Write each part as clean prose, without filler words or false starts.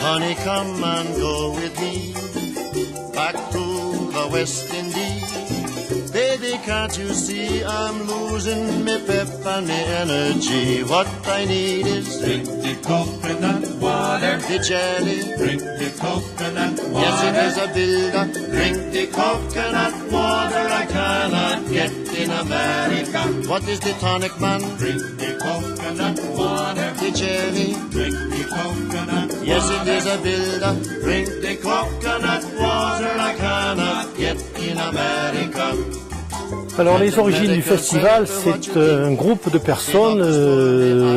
Honey, come and go with me back to the West Indies. Baby, can't you see I'm losing me pep and me energy? What I need is drink the coconut water, the jelly. Drink the coconut water. Yes, it is a builder. Drink the coconut water I cannot get in America. What is the tonic, man? Drink the coconut water, The jelly. drink the coconut water. Yes, it is a builder. Drink the coconut water I cannot get in America. Alors les origines du festival, c'est un groupe de personnes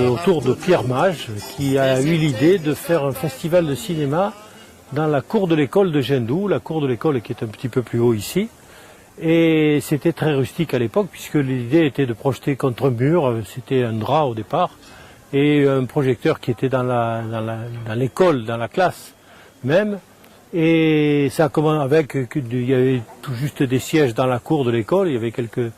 autour de Pierre Mage qui a eu l'idée de faire un festival de cinéma dans la cour de l'école de Gendou, la cour de l'école qui est un petit peu plus haut ici. Et c'était très rustique à l'époque puisque l'idée était de projeter contre un mur, c'était un drap au départ, et un projecteur qui était dans l'école, dans la classe même. Et ça commence avec, il y avait tout juste des sièges dans la cour de l'école, il y avait quelques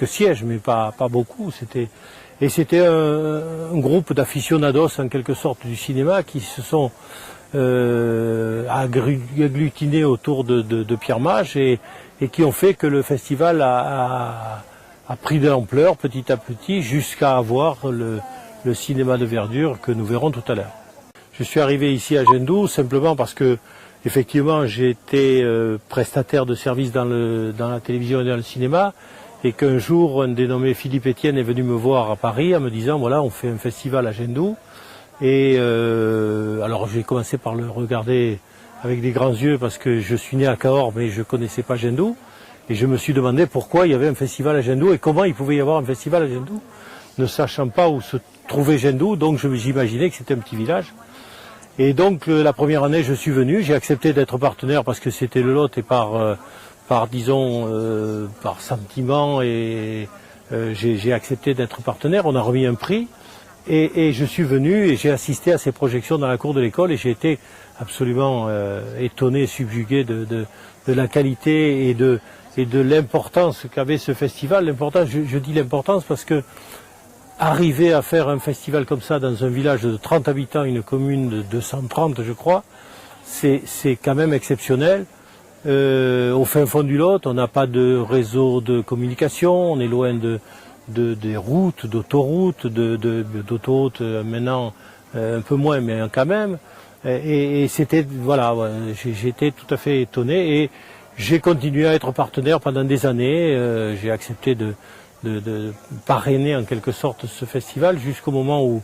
sièges, mais pas beaucoup. C'était un groupe d'aficionados en quelque sorte du cinéma qui se sont agglutinés autour de Pierre Mage et qui ont fait que le festival a pris de l'ampleur petit à petit jusqu'à avoir le cinéma de verdure que nous verrons tout à l'heure. Je suis arrivé ici à Gendou simplement parce que, effectivement, j'ai été prestataire de service dans la télévision et dans le cinéma, et qu'un jour, un dénommé Philippe Etienne est venu me voir à Paris en me disant, voilà, on fait un festival à Gendou. Et alors j'ai commencé par le regarder avec des grands yeux parce que je suis né à Cahors, mais je ne connaissais pas Gendou. Et je me suis demandé pourquoi il y avait un festival à Gendou et comment il pouvait y avoir un festival à Gendou, ne sachant pas où se trouvait Gendou, donc j'imaginais que c'était un petit village. Et donc la première année je suis venu, j'ai accepté d'être partenaire parce que c'était le lot et par sentiment, et j'ai accepté d'être partenaire. On a remis un prix et je suis venu et j'ai assisté à ces projections dans la cour de l'école et j'ai été absolument étonné, subjugué de la qualité et de l'importance qu'avait ce festival. L'importance, je dis l'importance parce que arriver à faire un festival comme ça dans un village de 30 habitants, une commune de 230 je crois, c'est quand même exceptionnel. Au fin fond du Lot, on n'a pas de réseau de communication, on est loin des routes, d'autoroutes, d'autoroutes maintenant un peu moins mais quand même. Et c'était, voilà, j'étais tout à fait étonné et j'ai continué à être partenaire pendant des années. J'ai accepté de parrainer en quelque sorte ce festival jusqu'au moment où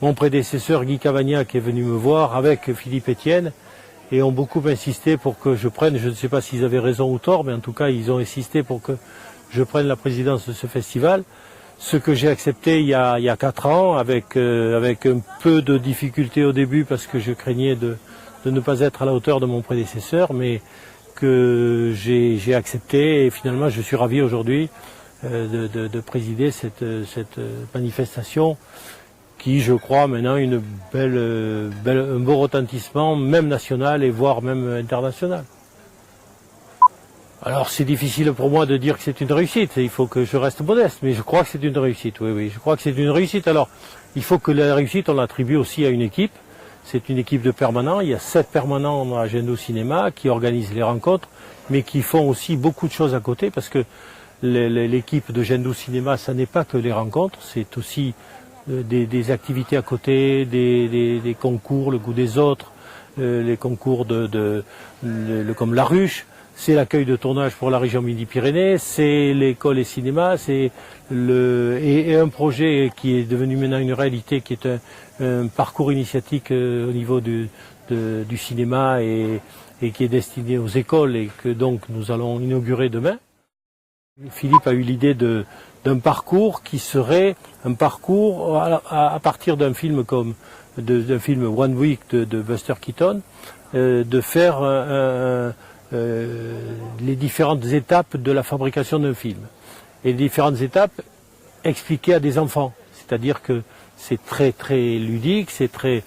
mon prédécesseur Guy Cavagnac est venu me voir avec Philippe Etienne et ont beaucoup insisté pour que je prenne, je ne sais pas s'ils avaient raison ou tort, mais en tout cas ils ont insisté pour que je prenne la présidence de ce festival, ce que j'ai accepté il y a 4 ans avec un peu de difficulté au début parce que je craignais de ne pas être à la hauteur de mon prédécesseur, mais que j'ai accepté et finalement je suis ravi aujourd'hui de présider cette manifestation qui, je crois, maintenant un beau retentissement, même national et voire même international. Alors c'est difficile pour moi de dire que c'est une réussite, il faut que je reste modeste, mais je crois que c'est une réussite, oui, je crois que c'est une réussite. Alors il faut que la réussite on l'attribue aussi à une équipe, c'est une équipe de permanents, il y a 7 permanents à Gendou Cinéma qui organisent les rencontres, mais qui font aussi beaucoup de choses à côté parce que l'équipe de Gendou Cinéma, ça n'est pas que les rencontres, c'est aussi des activités à côté, des concours, le goût des autres, les concours comme la ruche, c'est l'accueil de tournage pour la région Midi-Pyrénées, c'est l'école et cinéma, c'est et un projet qui est devenu maintenant une réalité, qui est un parcours initiatique au niveau du cinéma et qui est destiné aux écoles et que donc nous allons inaugurer demain. Philippe a eu l'idée d'un parcours qui serait un parcours à partir d'un film d'un film One Week de Buster Keaton, de faire les différentes étapes de la fabrication d'un film. Et les différentes étapes expliquées à des enfants. C'est-à-dire que c'est très très ludique, c'est très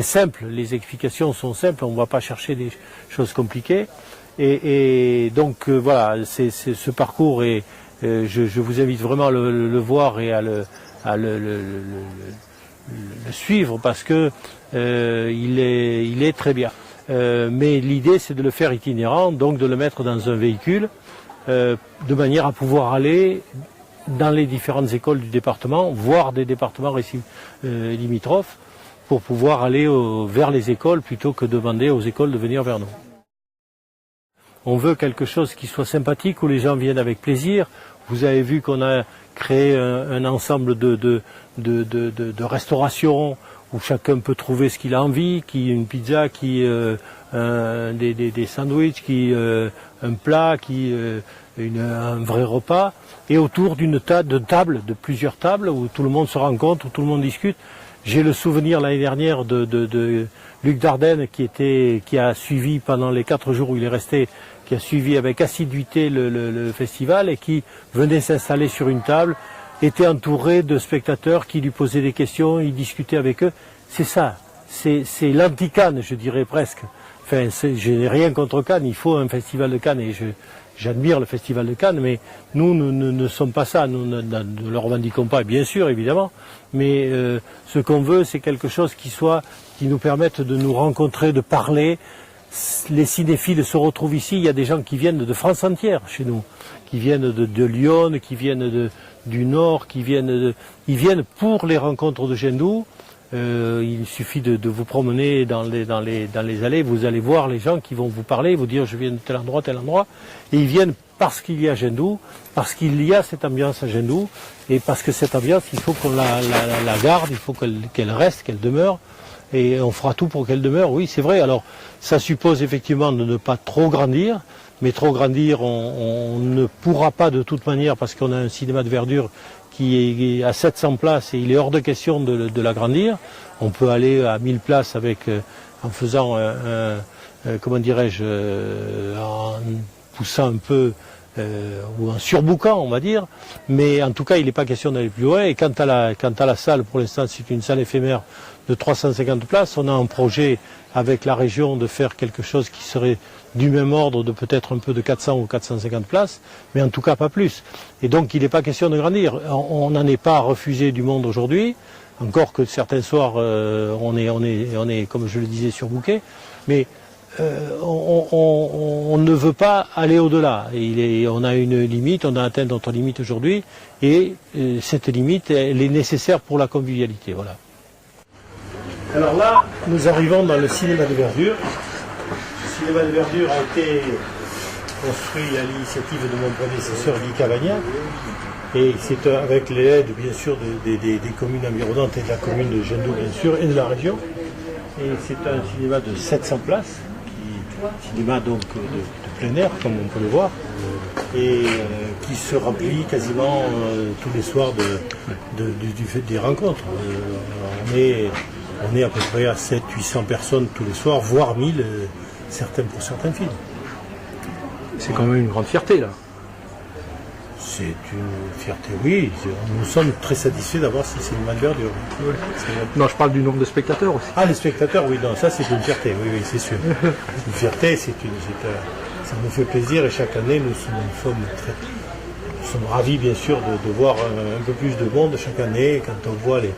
simple, les explications sont simples, on ne va pas chercher des choses compliquées. Et donc voilà, ce parcours est Je vous invite vraiment à le voir et à le suivre parce que il est très bien. Mais l'idée c'est de le faire itinérant, donc de le mettre dans un véhicule de manière à pouvoir aller dans les différentes écoles du département, voire des départements limitrophes, pour pouvoir aller vers les écoles plutôt que demander aux écoles de venir vers nous. On veut quelque chose qui soit sympathique, où les gens viennent avec plaisir. Vous avez vu qu'on a créé un ensemble de restauration où chacun peut trouver ce qu'il a envie, qui une pizza, qui des sandwichs, qui un plat, qui un vrai repas, et autour de plusieurs tables où tout le monde se rencontre, où tout le monde discute. J'ai le souvenir l'année dernière de Luc Dardenne qui a suivi pendant les 4 jours où il est resté, qui a suivi avec assiduité le festival et qui venait s'installer sur une table, était entouré de spectateurs qui lui posaient des questions, il discutait avec eux. C'est ça, c'est l'anti-Cannes, je dirais presque. Enfin, je n'ai rien contre Cannes, il faut un festival de Cannes et j'admire le festival de Cannes, mais nous ne sommes pas ça, nous ne le revendiquons pas, bien sûr, évidemment, mais ce qu'on veut, c'est quelque chose qui nous permette de nous rencontrer, de parler. Les cinéphiles se retrouvent ici, il y a des gens qui viennent de France entière chez nous, qui viennent de Lyon, qui viennent du Nord, ils viennent pour les rencontres de Gendou. Il suffit de vous promener dans les allées, vous allez voir les gens qui vont vous parler, vous dire je viens de tel endroit, et ils viennent parce qu'il y a Gendou, parce qu'il y a cette ambiance à Gendou, et parce que cette ambiance, il faut qu'on la garde, il faut qu'elle reste, qu'elle demeure, et on fera tout pour qu'elle demeure, oui c'est vrai. Alors ça suppose effectivement de ne pas trop grandir, mais trop grandir on ne pourra pas de toute manière parce qu'on a un cinéma de verdure qui est à 700 places et il est hors de question de l'agrandir. On peut aller à 1000 places en faisant, comment dirais-je, en poussant un peu ou en surbouquant, on va dire. Mais en tout cas, il n'est pas question d'aller plus loin. Et quant à la salle, pour l'instant, c'est une salle éphémère de 350 places. On a un projet avec la région de faire quelque chose qui serait du même ordre, de peut-être un peu de 400 ou 450 places, mais en tout cas pas plus. Et donc il n'est pas question de grandir. On n'en est pas à refuser du monde aujourd'hui, encore que certains soirs on est, comme je le disais, surbooké, mais on ne veut pas aller au-delà. On a une limite, on a atteint notre limite aujourd'hui, et cette limite, elle est nécessaire pour la convivialité. Voilà. Alors là, nous arrivons dans le cinéma de verdure. Le cinéma de verdure a été construit à l'initiative de mon prédécesseur Guy Cavagna, et c'est avec l'aide bien sûr des communes environnantes et de la commune de Gendou bien sûr et de la région. Et c'est un cinéma de 700 places, cinéma donc de plein air comme on peut le voir, et qui se remplit quasiment tous les soirs du fait des rencontres. On est à peu près à 700-800 personnes tous les soirs, voire 1000 pour certains films. C'est quand même une grande fierté là. C'est une fierté, oui. Nous sommes très satisfaits d'avoir ce cinéma de verdure. Ouais. Non, je parle du nombre de spectateurs aussi. Ah, les spectateurs, oui, non, ça c'est une fierté, oui, c'est sûr. Une fierté, ça nous fait plaisir et chaque année nous sommes ravis bien sûr de voir un peu plus de monde chaque année. Quand on voit les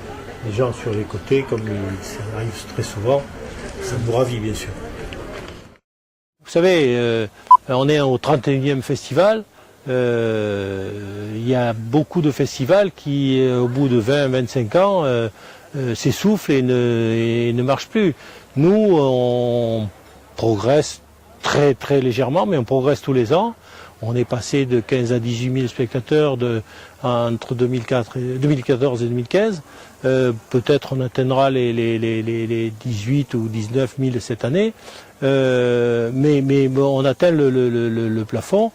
gens sur les côtés, comme ça arrive très souvent, ça nous ravit bien sûr. Vous savez, on est au 31e festival. Il y a beaucoup de festivals qui, au bout de 20-25 ans, s'essoufflent et ne marchent plus. Nous, on progresse très très légèrement, mais on progresse tous les ans. On est passé de 15 à 18 000 spectateurs entre 2014 et 2015. Peut-être on atteindra les 18 ou 19 000 cette année. Mais bon, on atteint le plafond.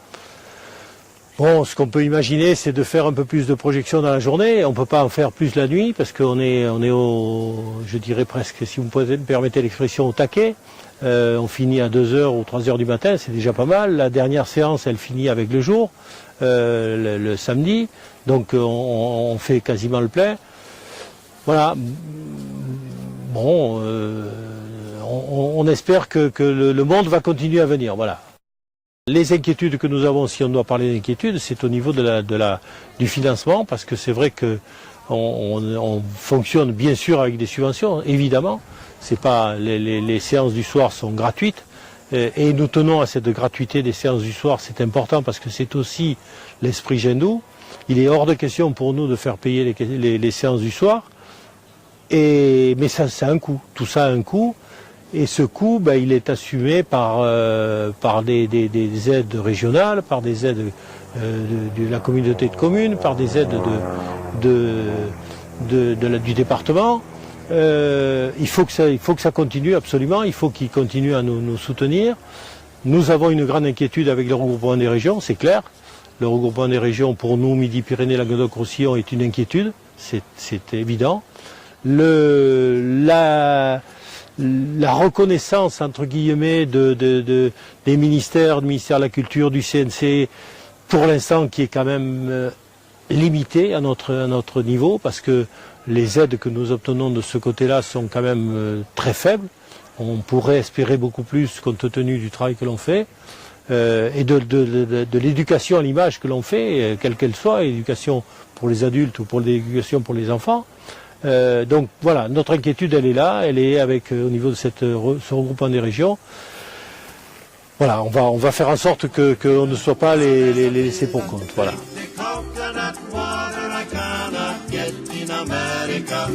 Bon, ce qu'on peut imaginer, c'est de faire un peu plus de projections dans la journée. On ne peut pas en faire plus la nuit, parce qu'on est je dirais presque, si vous me permettez l'expression, au taquet. On finit à 2h ou 3h du matin, c'est déjà pas mal. La dernière séance, elle finit avec le jour, le samedi. Donc on fait quasiment le plein. Voilà. Bon, on espère que le monde va continuer à venir. Voilà. Les inquiétudes que nous avons, si on doit parler d'inquiétudes, c'est au niveau du financement, parce que c'est vrai que on fonctionne bien sûr avec des subventions, évidemment. C'est pas les séances du soir sont gratuites et nous tenons à cette gratuité des séances du soir. C'est important parce que c'est aussi l'esprit Jendou. Il est hors de question pour nous de faire payer les séances du soir. Mais ça a un coût. Tout ça a un coût. Et ce coût, il est assumé par des aides régionales, par des aides de la communauté de communes, par des aides du département. Il faut que ça continue absolument, il faut qu'ils continuent à nous soutenir. Nous avons une grande inquiétude avec le regroupement des régions, c'est clair. Le regroupement des régions, pour nous, Midi-Pyrénées, Languedoc-Roussillon, est une inquiétude, c'est évident. La reconnaissance, entre guillemets, des ministères, du ministère de la Culture, du CNC, pour l'instant, qui est quand même limitée à notre niveau, parce que les aides que nous obtenons de ce côté-là sont quand même très faibles. On pourrait espérer beaucoup plus compte tenu du travail que l'on fait et de l'éducation à l'image que l'on fait, quelle qu'elle soit, l'éducation pour les adultes ou pour l'éducation pour les enfants. Donc voilà, notre inquiétude elle est là, elle est avec au niveau de ce regroupement des régions. Voilà, on va faire en sorte qu'on ne soit pas les laissés pour compte. Voilà. The coconut water I cannot get in America.